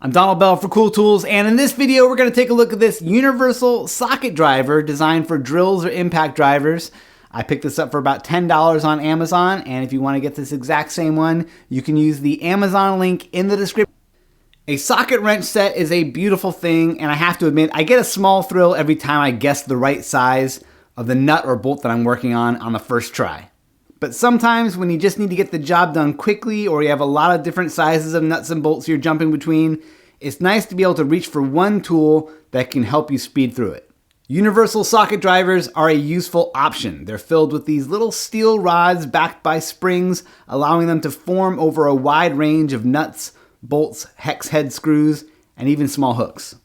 I'm Donald Bell for Cool Tools, and in this video we're going to take a look at this universal socket driver designed for drills or impact drivers. I picked this up for about $10 on Amazon, and if you want to get this exact same one, you can use the Amazon link in the description. A socket wrench set is a beautiful thing, and I have to admit, I get a small thrill every time I guess the right size of the nut or bolt that I'm working on the first try. But sometimes when you just need to get the job done quickly, or you have a lot of different sizes of nuts and bolts you're jumping between, it's nice to be able to reach for one tool that can help you speed through it. Universal socket drivers are a useful option. They're filled with these little steel rods backed by springs, allowing them to form over a wide range of nuts, bolts, hex head screws, and even small hooks.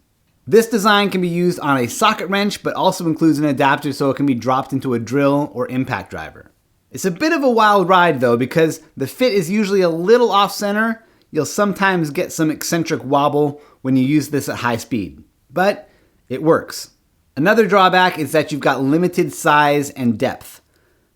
This design can be used on a socket wrench, but also includes an adapter so it can be dropped into a drill or impact driver. It's a bit of a wild ride though, because the fit is usually a little off center. You'll sometimes get some eccentric wobble when you use this at high speed, but it works. Another drawback is that you've got limited size and depth.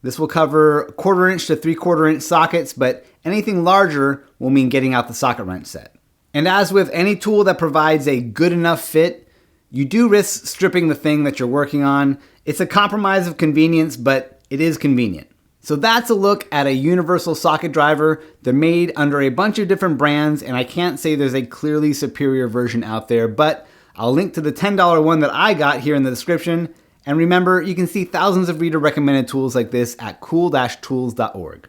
This will cover 1/4 inch to 3/4 inch sockets, but anything larger will mean getting out the socket wrench set. And as with any tool that provides a good enough fit, you do risk stripping the thing that you're working on. It's a compromise of convenience, but it is convenient. So that's a look at a universal socket driver. They're made under a bunch of different brands, and I can't say there's a clearly superior version out there, but I'll link to the $10 one that I got here in the description. And remember, you can see thousands of reader recommended tools like this at cool-tools.org.